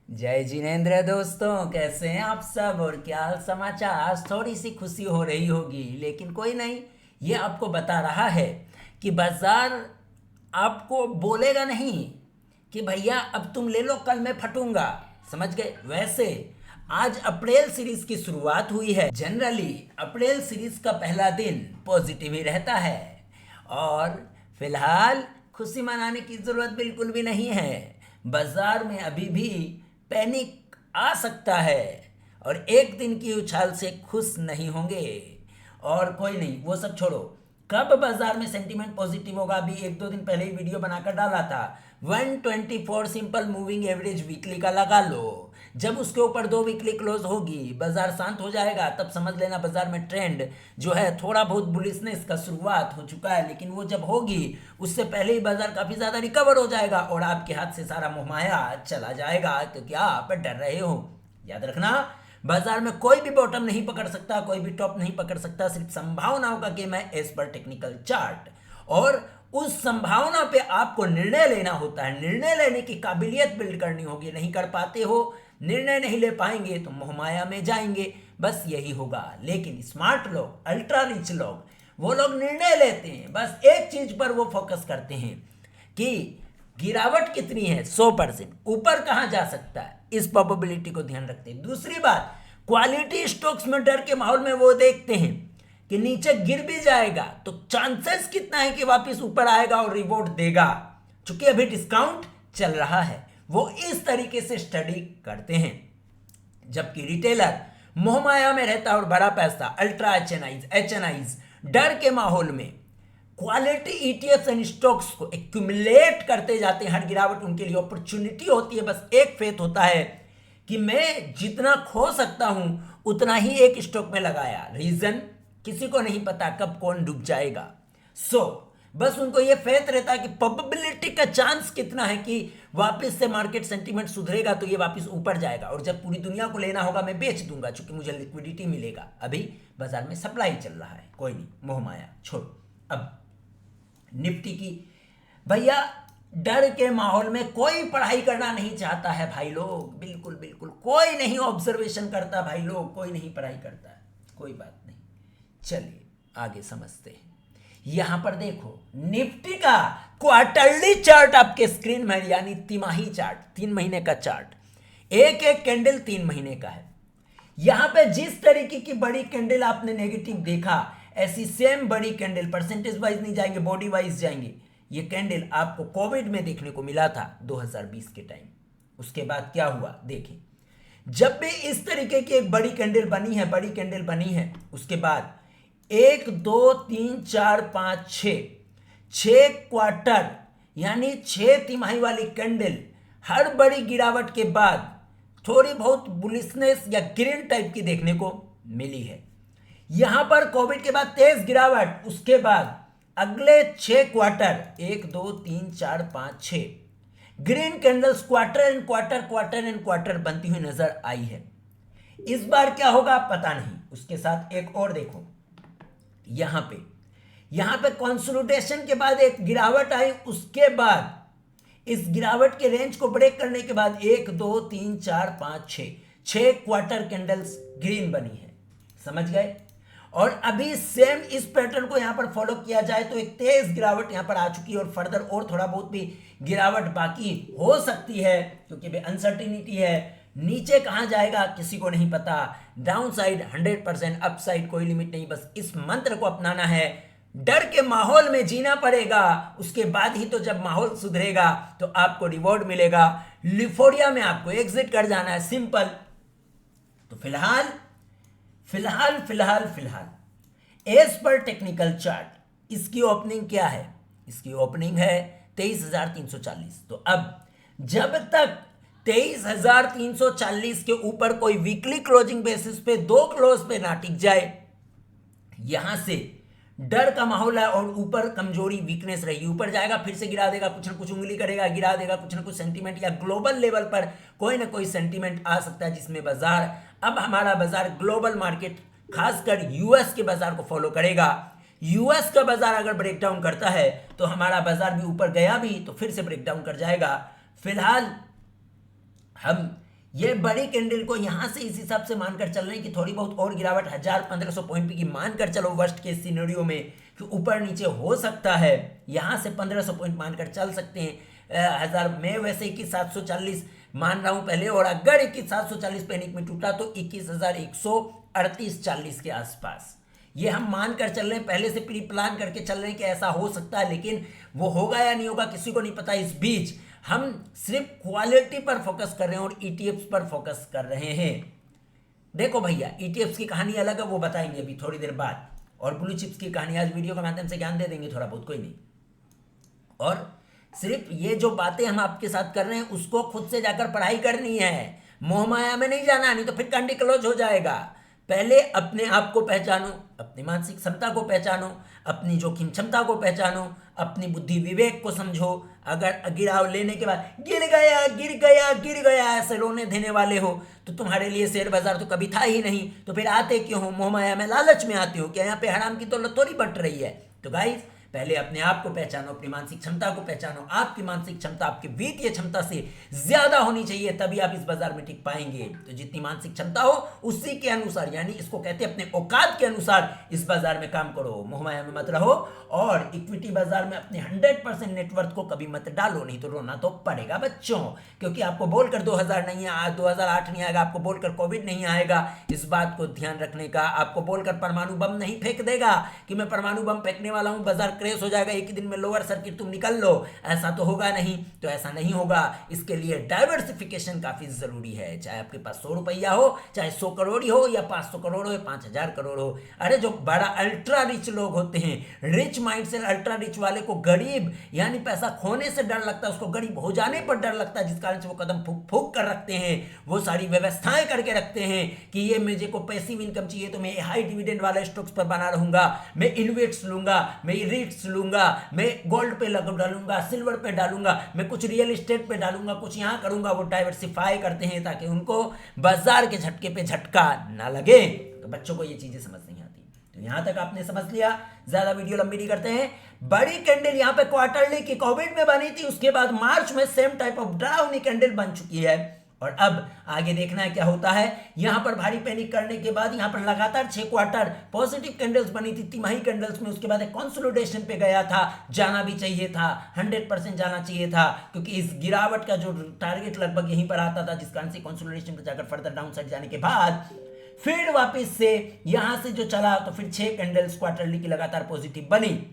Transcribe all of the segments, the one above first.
जय जिनेंद्र दोस्तों, कैसे हैं आप सब और क्या हाल समाचार। आज थोड़ी सी खुशी हो रही होगी, लेकिन कोई नहीं। ये आपको बता रहा है कि बाजार आपको बोलेगा नहीं कि भैया अब तुम ले लो, कल मैं फटूंगा। समझ गए। वैसे आज अप्रैल सीरीज की शुरुआत हुई है। जनरली अप्रैल सीरीज का पहला दिन पॉजिटिव ही रहता है और फिलहाल खुशी मनाने की जरूरत बिल्कुल भी नहीं है। बाजार में अभी भी पैनिक आ सकता है और एक दिन की उछाल से खुश नहीं होंगे। और कोई नहीं, वो सब छोड़ो। कब बाजार में सेंटीमेंट पॉजिटिव होगा, अभी एक दो दिन पहले ही वीडियो बनाकर डाला था। 124 सिंपल मूविंग एवरेज वीकली का लगा लो। जब उसके ऊपर दो वीकली क्लोज होगी, बाजार शांत हो जाएगा, तब समझ लेना बाजार में ट्रेंड जो है थोड़ा बहुत बुलिशनेस का शुरुआत हो चुका है। लेकिन वो जब होगी उससे पहले ही बाजार काफी ज्यादा रिकवर हो जाएगा और आपके हाथ से सारा मोहमाया चला जाएगा, क्योंकि आप डर रहे हो। याद रखना, बाजार में कोई भी बॉटम नहीं पकड़ सकता, कोई भी टॉप नहीं पकड़ सकता। सिर्फ संभावनाओं का गेम है एज पर टेक्निकल चार्ट। और उस संभावना पे आपको निर्णय लेना होता है। निर्णय लेने की काबिलियत बिल्ड करनी होगी। नहीं कर पाते हो, निर्णय नहीं ले पाएंगे तो मोहमाया में जाएंगे। बस यही होगा। लेकिन स्मार्ट लोग, अल्ट्रा रिच लोग, वो लोग निर्णय लेते हैं, बस एक चीज पर वो फोकस करते हैं कि गिरावट कितनी है। 100% ऊपर कहां जा सकता है, इस प्रोबेबिलिटी को ध्यान रखते हैं। दूसरी बात, क्वालिटी स्टॉक्स में डर के माहौल में वो देखते हैं कि नीचे गिर भी जाएगा तो चांसेस कितना है कि वापस ऊपर आएगा और रिवॉर्ड देगा। चूंकि अभी डिस्काउंट चल रहा है, वो इस तरीके से स्टडी करते हैं। जबकि रिटेलर मोहमाया में रहता है और बड़ा पैसा, अल्ट्रा एच एन आईज डर के माहौल में क्वालिटी ईटीएफ एंड स्टॉक्स को एक्यूमुलेट करते जाते हैं। हर गिरावट उनके लिए अपॉर्चुनिटी होती है। बस एक फेथ होता है कि मैं जितना खो सकता हूं उतना ही एक स्टॉक में लगाया। रीजन किसी को नहीं पता कब कौन डूब जाएगा। बस उनको ये फेथ रहता है कि प्रोबेबिलिटी का चांस कितना है कि वापस से मार्केट सेंटीमेंट सुधरेगा तो ये वापस ऊपर जाएगा और जब पूरी दुनिया को लेना होगा मैं बेच दूंगा, क्योंकि मुझे लिक्विडिटी मिलेगा। अभी बाजार में सप्लाई चल रहा है। कोई नहीं, मोहमाया छोड़ो। अब निफ्टी की, भैया डर के माहौल में कोई पढ़ाई करना नहीं चाहता है भाई लोग। बिल्कुल बिल्कुल कोई नहीं ऑब्जर्वेशन करता भाई लोग, कोई नहीं पढ़ाई करता है। कोई बात नहीं, चलिए आगे समझते हैं। यहां पर देखो, निफ्टी का क्वार्टरली चार्ट आपके स्क्रीन में, यानी तिमाही चार्ट, 3 महीने का चार्ट। एक एक कैंडल 3 महीने का है। यहां पे जिस तरीके की बड़ी कैंडल आपने नेगेटिव देखा, ऐसी सेम बड़ी कैंडल, परसेंटेज वाइज नहीं जाएंगे, बॉडी वाइज जाएंगे, ये कैंडल आपको कोविड में देखने को मिला था 2020 के टाइम। उसके बाद क्या हुआ देखें। जब भी इस तरीके की एक बड़ी कैंडल बनी है, उसके बाद 1 2 3 4 5 6 6 क्वार्टर यानी 6 तिमाही वाली कैंडल, हर बड़ी गिरावट के बाद थोड़ी बहुत बुलिशनेस या ग्रीन टाइप की देखने को मिली है। यहां पर कोविड के बाद तेज गिरावट, उसके बाद अगले 6 quarter 1 2 3 4 5 6 green candles quarter and quarter बनती हुई नजर आई है। इस बार क्या होगा पता नहीं। उसके साथ एक और देखो, यहां पे कंसोलिडेशन के बाद एक गिरावट आई, उसके बाद इस गिरावट के रेंज को ब्रेक करने के बाद 1 2 3 4 5 6 क्वार्टर कैंडल्स ग्रीन बनी है। समझ गए। और अभी सेम इस पैटर्न को यहां पर फॉलो किया जाए तो एक तेज गिरावट यहां पर आ चुकी है और फर्दर और थोड़ा बहुत भी गिरावट बाकी हो सकती है, क्योंकि भी अनसर्टिनिटी है। नीचे कहां जाएगा किसी को नहीं पता। डाउन साइड 100%, अप साइड कोई लिमिट नहीं। बस इस मंत्र को अपनाना है। डर के माहौल में जीना पड़ेगा, उसके बाद ही तो जब माहौल सुधरेगा तो आपको रिवॉर्ड मिलेगा। लिफोरिया में आपको एग्जिट कर जाना है, सिंपल। तो फिलहाल फिलहाल फिलहाल फिलहाल एज पर टेक्निकल चार्ट इसकी ओपनिंग क्या है? इसकी ओपनिंग है 23,340। तो अब जब तक 23,340 के ऊपर कोई वीकली क्लोजिंग बेसिस पे 2 क्लोज पे ना टिक जाए, यहां से डर का माहौल है और ऊपर कमजोरी, वीकनेस रहेगी। ऊपर जाएगा फिर से गिरा देगा, कुछ ना कुछ उंगली करेगा, गिरा देगा, कुछ ना कुछ सेंटीमेंट या ग्लोबल लेवल पर कोई ना कोई सेंटीमेंट आ सकता है जिसमें बाजार, अब हमारा बाजार ग्लोबल मार्केट खासकर यूएस के बाजार को फॉलो करेगा। यूएस का बाजार अगर ब्रेकडाउन करता है तो हमारा बाजार भी ऊपर गया भी तो फिर से ब्रेकडाउन कर जाएगा। फिलहाल हम ये बड़ी कैंडल को यहां से इस हिसाब से मानकर चल रहे हैं कि थोड़ी बहुत और गिरावट 1000-1500 पॉइंट की मानकर चलो वर्स्ट केस सिनेरियो में कि ऊपर नीचे हो सकता है, यहां से 1500 पॉइंट मानकर चल सकते हैं। 1000 में वैसे 21,740 मान रहा हूं पहले, और अगर 21,740 पैनिक में टूटा तो 21,138-40 के आसपास ये हम मान कर चल रहे हैं, पहले से प्री प्लान करके चल रहे हैं कि ऐसा हो सकता है, लेकिन वो होगा या नहीं होगा किसी को नहीं पता। इस बीच हम सिर्फ क्वालिटी पर फोकस कर रहे हैं और ईटीएफ्स पर फोकस कर रहे हैं। देखो भैया, ईटीएफ्स की कहानी अलग है, वो बताएंगे अभी थोड़ी देर बाद, और ब्लू चिप्स की कहानी आज वीडियो के माध्यम से ज्ञान दे देंगे थोड़ा बहुत, कोई नहीं। और सिर्फ ये जो बातें हम आपके साथ कर रहे हैं उसको खुद से जाकर पढ़ाई करनी है, मोह माया में नहीं जाना, नहीं तो फिर कंडी क्लोज हो जाएगा। पहले अपने आप को पहचानो, अपनी मानसिक क्षमता को पहचानो, अपनी जोखिम क्षमता को पहचानो, अपनी बुद्धि विवेक को समझो। अगर गिराव लेने के बाद गिर गया गिर गया गिर गया ऐसे रोने देने वाले हो तो तुम्हारे लिए शेयर बाजार तो कभी था ही नहीं, तो फिर आते क्यों हो? मोह माया में लालच में आते हो, क्या यहाँ पे हराम की तो लतोरी बट रही है? तो गाइस, पहले अपने आप को पहचानो, अपनी मानसिक क्षमता को पहचानो। आपकी मानसिक क्षमता आपकी वित्तीय क्षमता से ज्यादा होनी चाहिए, तभी आप इस बाजार में टिक पाएंगे। तो जितनी मानसिक क्षमता हो उसी के अनुसार, यानी इसको कहते हैं अपने औकात के अनुसार इस बाजार में काम करो, मोहमाया में मत रहो, और इक्विटी बाजार में अपने 100% नेटवर्थ को कभी मत डालो, नहीं तो रोना तो पड़ेगा बच्चों। क्योंकि आपको बोलकर 2000 नहीं आया, 2008 नहीं आएगा, आपको बोलकर कोविड नहीं आएगा, इस बात को ध्यान रखने का। आपको बोलकर परमाणु बम नहीं फेंक देगा कि मैं परमाणु बम फेंकने वाला हूं, बाजार क्रेश हो जाएगा, एक ही दिन में लोअर सर्किट तुम निकल लो, ऐसा तो होगा नहीं। तो ऐसा नहीं होगा, इसके लिए डाइवर्सिफिकेशन काफी जरूरी है। चाहे आपके पास 100 रुपया हो, चाहे 100 करोड़ हो, या 500 करोड़ हो, या 5000 करोड़ हो। अरे जो बड़ा अल्ट्रा रिच लोग होते हैं, रिच माइंड से अल्ट्रा रिच वाले को गरीब यानी पैसा खोने से डर लगता है, उसको गरीब हो जाने पर डर लगता है, जिस कारण से वो कदम फूक फूक कर रखते हैं, वो सारी व्यवस्थाएं करके रखते हैं कि ये मुझे को पैसिव इनकम चाहिए तो मैं हाई डिविडेंड वाले स्टॉक्स पर बना रहूंगा, मैं इन्वेट्स लूंगा, मैं रिट्स लूंगा, मैं गोल्ड पे डालूंगा, सिल्वर पे डालूंगा, मैं कुछ रियल एस्टेट पे डालूंगा, कुछ यहां करूंगा। वो डाइवर्सिफाई करते हैं ताकि उनको बाजार के झटके पे झटका ना लगे। तो बच्चों को ये चीजें समझ नहीं आती। तो यहां तक आपने समझ लिया, ज्यादा वीडियो लंबी नहीं करते हैं। बड़ी कैंडल यहां पे क्वार्टरली की कोविड में बनी थी, उसके बाद मार्च में सेम टाइप ऑफ डरावनी कैंडल बन चुकी है, और अब आगे देखना है क्या होता है। यहां पर भारी पैनिक करने के बाद यहां पर लगातार 6 क्वार्टर पॉजिटिव कैंडल्स बनी थी, तिमाही कैंडल्स में। उसके बाद एक कंसोलिडेशन पे गया था, जाना भी चाहिए था, 100% जाना चाहिए था, क्योंकि इस गिरावट का जो टारगेट लगभग यहीं पर आता था, जिस कारण से कंसोलिडेशन पे जाकर फर्दर डाउन साइड जाने के बाद फिर वापस से यहां से जो चला तो फिर 6 कैंडल्स क्वार्टरली की लगातार पॉजिटिव बनी।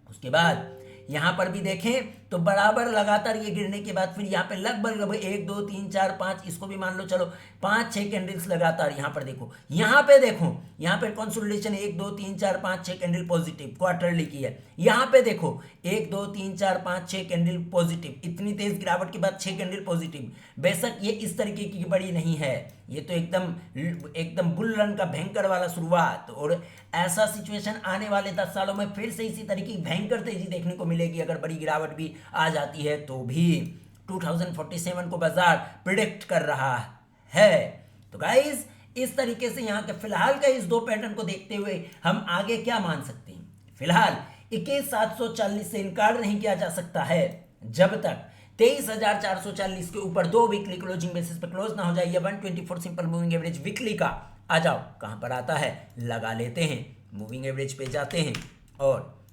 उसके बाद यहां पर भी देखें तो बराबर लगातार ये गिरने के बाद फिर यहाँ पे लगभग 1 2 3 4 5, इसको भी मान लो चलो 5-6 कैंडल्स लगातार। यहाँ पर देखो, यहाँ पे कंसोलिडेशन 1 2 3 4 5 6 कैंडल पॉजिटिव क्वार्टरली की है। यहाँ पे देखो 1 2 3 4 5 6 कैंडल पॉजिटिव, इतनी तेज गिरावट के बाद 6 कैंडल पॉजिटिव। बेशक ये इस तरीके की बड़ी नहीं है, ये तो एकदम बुल रन का भयंकर वाला शुरुआत, और ऐसा सिचुएशन आने वाले 10 सालों में फिर से इसी तरीके की भयंकर तेजी देखने को मिलेगी। अगर बड़ी गिरावट भी आ जाती है तो भी 2047 को बाजार प्रिडिक्ट कर रहा है। तो गाइस, इस तरीके से यहां के फिलहाल का इस 2 पैटर्न को देखते हुए हम आगे क्या मान सकते हैं। फिलहाल 21,740 से इनकार नहीं किया जा सकता है जब तक 23,440 के ऊपर 2 वीकली क्लोजिंग बेसिस पे क्लोज ना हो जाए। 124 सिंपल मूविंग एवरेज वीकली का आ जाओ, कहां पर आता है, लगा लेते हैं, मूविंग एवरेज पे जाते हैं, और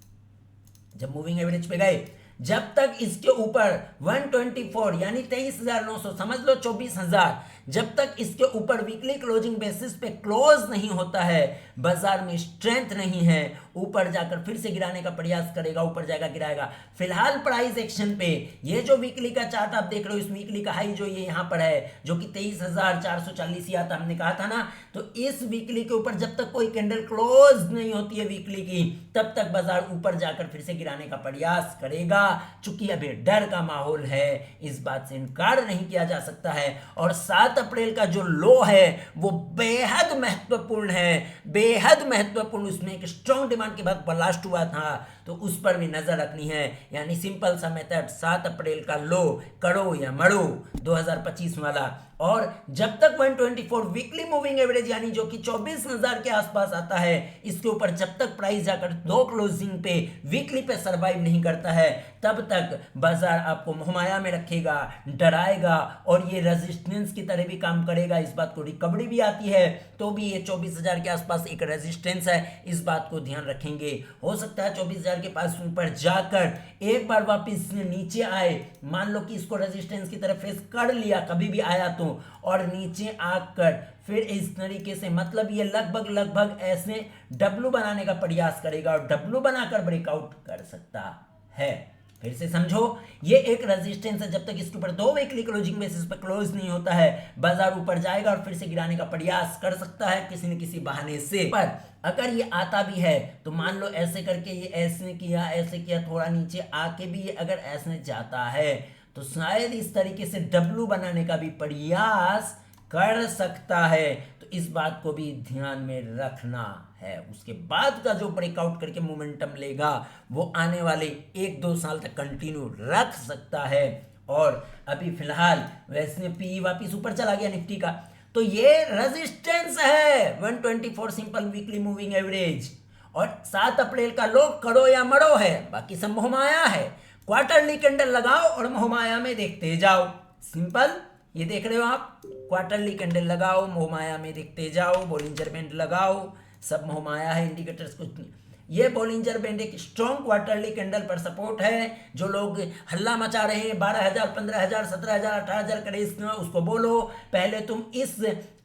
जब मूविंग एवरेज पे गए, जब तक इसके ऊपर 124 यानी 23,900, समझ लो 24,000, जब तक इसके ऊपर वीकली क्लोजिंग बेसिस पे क्लोज नहीं होता है, बाजार में स्ट्रेंथ नहीं है, ऊपर जाकर फिर से गिराने का प्रयास करेगा, ऊपर जाएगा गिराएगा। फिलहाल प्राइस एक्शन पे ये जो वीकली का चार्ट आप देख रहे हो, इस वीकली का हाई जो ये यहाँ पर है, जो कि 23,440 ही आता, हमने कहा था ना, तो इस वीकली के ऊपर जब तक कोई कैंडल क्लोज नहीं होती है वीकली की, तब तक बाजार ऊपर जाकर फिर से गिराने का प्रयास करेगा। चूंकि अभी डर का माहौल है, इस बात से इनकार नहीं किया जा सकता है। और 7 अप्रैल का जो लो है वो बेहद महत्वपूर्ण है, बेहद महत्वपूर्ण। उसमें एक स्ट्रॉन्ग डिमांड के बाद ब्लास्ट हुआ था, तो उस पर भी नजर रखनी है। यानी सिंपल सा मेथड, 7 अप्रैल का लो करो या मरो 2025 वाला, और जब तक 124 वीकली मूविंग एवरेज यानी जो कि 24,000 के आसपास आता है, इसके ऊपर जब तक प्राइस जाकर दो क्लोजिंग पे वीकली पे सरवाइव नहीं करता है, तब तक बाजार आपको मोहमाया में रखेगा, डराएगा और ये रेजिस्टेंस की तरह भी काम करेगा। इस बात को रिकवरी भी आती है तो भी ये 24,000 के आसपास एक रेजिस्टेंस है, इस बात को ध्यान रखेंगे। हो सकता है 24,000 के पास ऊपर जाकर एक बार वापस नीचे आए, मान लो कि इसको रेजिस्टेंस की तरफ फेस कर लिया कभी भी आया तो, और नीचे आकर फिर इस तरीके से मतलब ये लगभग ऐसे डब्लू बनाने का प्रयास करेगा और डब्लू बनाकर ब्रेकआउट कर सकता है। फिर से समझो, ये एक रेजिस्टेंस है, जब तक इसके ऊपर दो वीकली क्लोजिंग बेसिस पर क्लोज नहीं होता है, बाजार ऊपर जाएगा और फिर से गिराने का प्रयास कर सकता है किसी न किसी बहाने से। पर अगर ये आता भी है तो मान लो ऐसे करके ये ऐसे किया थोड़ा नीचे आके भी ये अगर ऐसे जाता है तो शायद इस तरीके से डब्लू बनाने का भी प्रयास कर सकता है, तो इस बात को भी ध्यान में रखना है। उसके बाद का जो ब्रेकआउट करके मोमेंटम लेगा वो आने वाले 1-2 साल तक कंटिन्यू रख सकता है। और अभी फिलहाल वैसे पी वापिस ऊपर चला गया निफ्टी का, तो ये रेजिस्टेंस है 124 सिंपल वीकली मूविंग एवरेज, और 7 अप्रैल का लो करो या मरो है, बाकी सब मोहमाया है। क्वार्टरली कैंडल लगाओ और मोहमाया में देखते जाओ, सिंपल। ये देख रहे हो आप, क्वार्टरली कैंडल लगाओ, मोहमाया में देखते जाओ, बोलिंजर बैंड लगाओ, सब मोहमाया है, इंडिकेटर्स कुछ नहीं। ये बोलिंजर बैंड एक स्ट्रॉन्ग क्वार्टरली कैंडल पर सपोर्ट है। जो लोग हल्ला मचा रहे हैं 12,000, 15,000, 17,000, 18,000 करे, उसको बोलो पहले तुम इस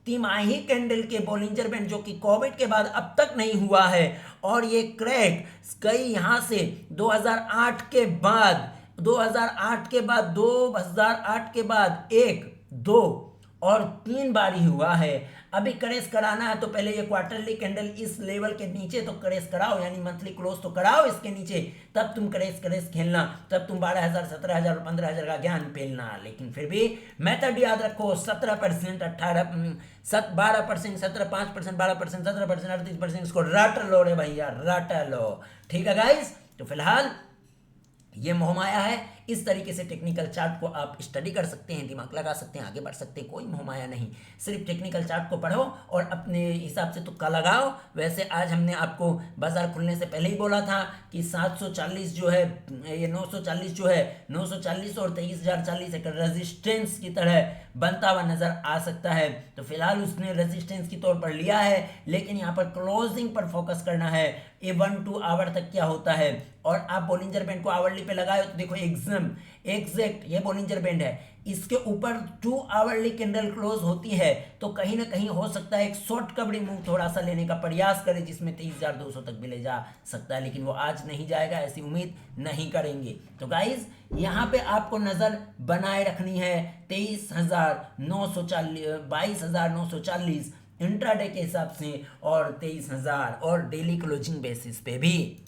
तिमाही कैंडल के बोलिंजर बैंड जो कि कोविड के बाद अब तक नहीं हुआ है, और ये क्रैक कई यहाँ से 2008 के बाद 2008 के बाद 1, 2 और 3 बार ही हुआ है। अभी क्रेश कराना है तो पहले ये क्वार्टरली कैंडल इस लेवल के नीचे तो क्रेश कराओ, यानी मंथली क्लोज तो कराओ इसके नीचे, तब तुम क्रेश खेलना, तब तुम 12,000, 17,000, 15,000 का ज्ञान पेलना। लेकिन फिर भी मेथड याद रखो, 17%, 12%, 17, 5%, 12%, 17%, 38%, इसको रट लो रे भैया, रट लो। ठीक है गाइस, तो फिलहाल ये मोहमाया है। इस तरीके से टेक्निकल चार्ट को आप स्टडी कर सकते हैं, दिमाग लगा सकते हैं, आगे बढ़ सकते हैं, कोई मोहमाया नहीं। सिर्फ टेक्निकल चार्ट को पढ़ो और अपने हिसाब से तुक्का लगाओ। वैसे आज हमने आपको बाजार खुलने से पहले ही बोला था कि 740 जो है, ये 940 जो है, 940 और 23,040 एक रेजिस्टेंस की तरह बनता हुआ नजर आ सकता है। तो फिलहाल उसने रेजिस्टेंस की तौर पर लिया है, लेकिन यहाँ पर क्लोजिंग पर फोकस करना है। ये 1-2 आवर तक क्या होता है, और आप बोलिंजर बैंड को आवरली पे लगाए तो देखो एग्जैक्ट ये बोलिंजर बैंड है, इसके ऊपर 2 आवरली कैंडल क्लोज होती है, तो कहीं ना कहीं हो सकता है एक शॉर्ट कवरिंग मूव थोड़ा सा लेने का प्रयास करे जिसमें 23,200 तक भी ले जा सकता है, लेकिन वो आज नहीं जाएगा, ऐसी उम्मीद नहीं करेंगे। तो गाइज यहाँ पे आपको नजर बनाए रखनी है 23,940, 22,940 इंट्राडे के हिसाब से, और 23,000 और डेली क्लोजिंग बेसिस पे भी।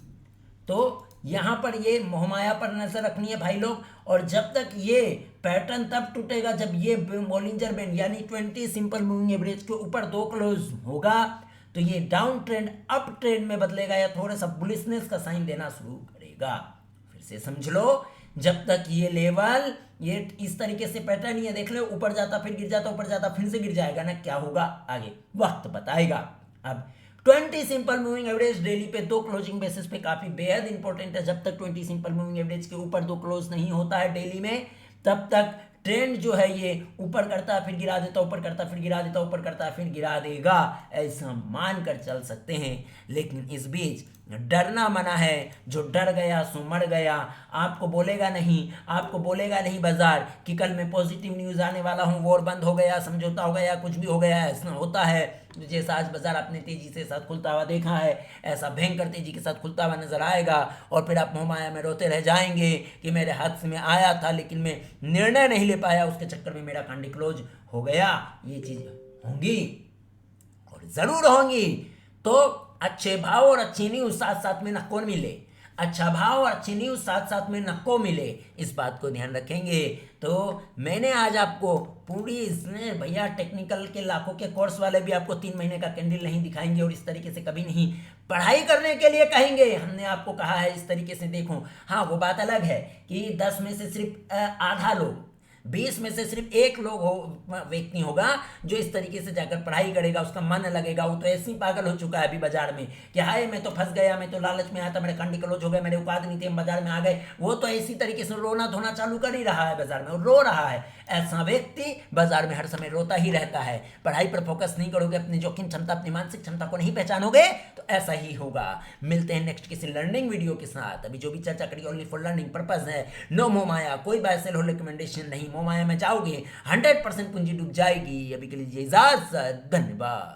तो यहाँ पर ये मोहमाया पर नजर रखनी है भाई लोग, और जब तक ये पैटर्न तब टूटेगा जब ये बोलिंजर बैंड यानी 20 सिंपल मूविंग एवरेज के ऊपर 2 क्लोज होगा, तो ये डाउन ट्रेंड अप ट्रेंड में बदलेगा या थोड़ा सा बुलिशनेस का साइन देना शुरू करेगा। फिर से समझ लो, जब तक ये लेवल ये इस तरीके से पैटर्न ये देख लो, ऊपर जाता फिर गिर जाता, ऊपर जाता फिर से गिर जाएगा ना, क्या होगा आगे वक्त बताएगा। अब 20 सिंपल मूविंग एवरेज डेली पे 2 क्लोजिंग बेसिस पे काफी बेहद इंपॉर्टेंट है। जब तक 20 सिंपल मूविंग एवरेज के ऊपर 2 क्लोज नहीं होता है डेली में, तब तक ट्रेंड जो है ये ऊपर करता है फिर गिरा देता, ऊपर करता फिर गिरा देता, ऊपर करता फिर गिरा देगा, ऐसा मान कर चल सकते हैं। लेकिन इस बीच डरना मना है, जो डर गया सो मर गया। आपको बोलेगा नहीं बाजार कि कल मैं पॉजिटिव न्यूज़ आने वाला हूँ, वॉर बंद हो गया, समझौता हो गया, कुछ भी हो गया। ऐसा होता है, जैसा आज बाजार आपने तेजी से साथ खुलता हुआ देखा है, ऐसा भयंकर तेजी के साथ खुलता हुआ नजर आएगा, और फिर आप मोहमाया में रोते रह जाएंगे कि मेरे हाथ में आया था लेकिन मैं निर्णय नहीं ले पाया, उसके चक्कर में मेरा कांडी क्लोज हो गया। ये चीज होंगी और जरूर होंगी। तो अच्छे भाव और अच्छी न्यूज साथ साथ में नको मिले, अच्छा भाव और अच्छी न्यूज साथ साथ में नको मिले, इस बात को ध्यान रखेंगे। तो मैंने आज आपको पूरी इसमें भैया टेक्निकल के लाखों के कोर्स वाले भी आपको 3 महीने का कैंडल नहीं दिखाएंगे और इस तरीके से कभी नहीं पढ़ाई करने के लिए कहेंगे। हमने आपको कहा है इस तरीके से देखो। हाँ, वो बात अलग है कि 10 में से सिर्फ आधा लोग 20 में से सिर्फ एक व्यक्ति होगा जो इस तरीके से जाकर पढ़ाई करेगा, उसका मन लगेगा। वो तो ऐसे ही पागल हो चुका है अभी बाजार में कि हाय मैं तो फंस गया, मैं तो लालच में आया था, मेरे कंडी क्लोज हो गए, मेरे औकात नहीं थे, हम बाजार में आ गए। वो तो इसी तरीके से रोना धोना चालू कर ही रहा है बाजार में, वो रो रहा है। ऐसा व्यक्ति बाजार में हर समय रोता ही रहता है। पढ़ाई पर फोकस नहीं करोगे, अपनी जोखिम क्षमता, अपनी मानसिक क्षमता को नहीं पहचानोगे, तो ऐसा ही होगा। मिलते हैं नेक्स्ट किसी लर्निंग वीडियो के साथ। अभी जो भी चर्चा करी ओनली फॉर लर्निंग पर्पज है। नो मोमाया, कोई बाय सेल हो रिकमेंडेशन नहीं। मोमाया में जाओगे 100% पूंजी डूब जाएगी। अभी के लिए इजाजत, धन्यवाद।